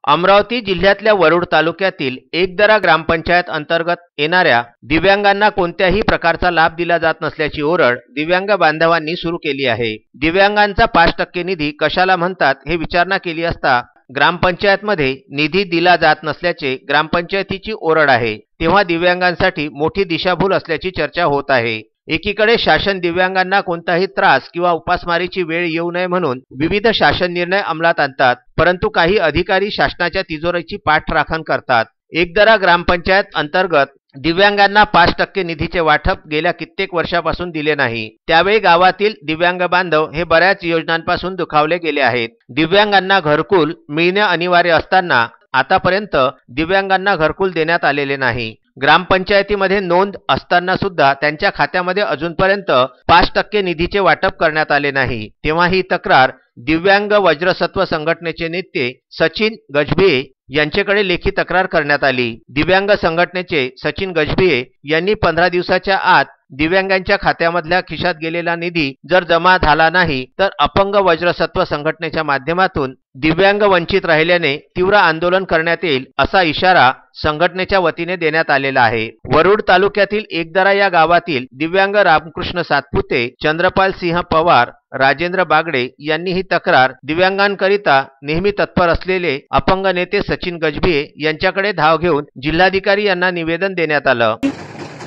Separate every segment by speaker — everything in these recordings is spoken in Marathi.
Speaker 1: अमरावती जिल्ह्यातल्या वरुड तालुक्यातील एकदरा ग्रामपंचायत अंतर्गत येणाऱ्या दिव्यांगांना कोणत्याही प्रकारचा लाभ दिला जात नसल्याची ओरड दिव्यांग बांधवांनी सुरू केली आहे। दिव्यांगांचा 5% निधी कशाला म्हणतात हे विचारणा केली असता ग्रामपंचायतमध्ये निधी दिला जात नसल्याचे ग्रामपंचायतीची ओरड आहे। तेव्हा दिव्यांगांसाठी मोठी दिशाभूल असल्याची चर्चा होत आहे। एकीकडे शासन दिव्यांगांना कोणताही त्रास किंवा उपासमारीची वेळ येऊ नये म्हणून विविध शासन निर्णय अंमलात आणतात, परंतु काही अधिकारी शासनाच्या तिजोरीची पाठराखण करतात। एकदरा ग्रामपंचायत अंतर्गत दिव्यांगांना 5% निधीचे वाटप गेल्या कित्येक वर्षापासून दिले नाही। त्यावेळी गावातील दिव्यांग बांधव हे बऱ्याच योजनांपासून दुखावले गेले आहेत। दिव्यांगांना घरकुल मिळणे अनिवार्य असताना आतापर्यंत दिव्यांगांना घरकुल देण्यात आलेले नाही। ग्रामपंचायतीमध्ये नोंद असताना सुद्धा त्यांच्या खात्यामध्ये अजूनपर्यंत 5% निधीचे वाटप करण्यात आले नाही। तेव्हा ही तक्रार दिव्यांग वज्रसत्व संघटनेचे नेते सचिन गजभिये यांच्याकडे लेखी तक्रार करण्यात आली। दिव्यांग संघटनेचे सचिन गजभिये यांनी 15 दिवसाच्या आत दिव्यांगांच्या खात्यामधल्या खिशात गेलेला निधी जर जमा झाला नाही तर अपंग वज्रसत्व संघटनेच्या माध्यमातून दिव्यांग वंचित राहिल्याने तीव्र आंदोलन करण्यात येईल असा इशारा संघटनेच्या वतीने देण्यात आलेला आहे। वरुड तालुक्यातील एकदरा या गावातील दिव्यांग रामकृष्ण सातपुते, चंद्रपाल सिंह पवार, राजेंद्र बागडे यांनी ही तक्रार दिव्यांगांकरिता नेहमी तत्पर असलेले अपंग नेते सचिन गजभिये यांच्याकडे धाव घेऊन जिल्हाधिकारी यांना निवेदन देण्यात आलं।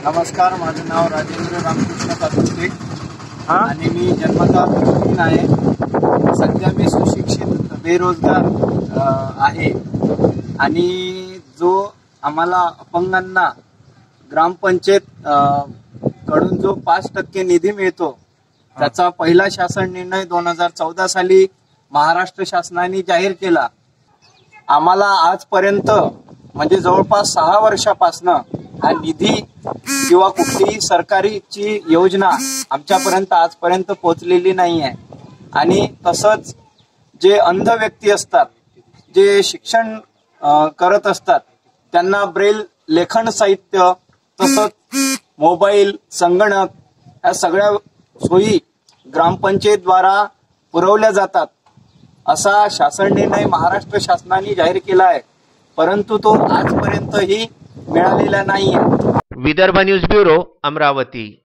Speaker 2: नमस्कार, माझं नाव राजेंद्र रामकृष्ण सातपुते आणि मी जन्मतः प्रवीण आहे। सध्या मी सुशिक्षित बेरोजगार आहे आणि जो आम्हाला अपंगांना ग्रामपंचायत कडून जो 5% निधी मिळतो त्याचा पहिला शासन निर्णय 2014 साली महाराष्ट्र शासनाने जाहीर केला। आम्हाला आजपर्यंत म्हणजे जवळपास 6 वर्षापासून हा निधी किंवा कुठलीही सरकारीची योजना आमच्यापर्यंत आजपर्यंत पोहोचलेली नाही आहे। आणि तसंच जे अंध व्यक्ती असतात, जे शिक्षण करत असतात, त्यांना ब्रेल लेखन साहित्य तसंच मोबाईल, संगणक या सगळ्या सोयी ग्रामपंचायतद्वारा पुरवल्या जातात असा शासन निर्णय महाराष्ट्र शासनाने जाहीर केला आहे, परंतु तो आजपर्यंतही मिळालेला नाही आहे।
Speaker 1: Vidarbha news bureau, Amravati.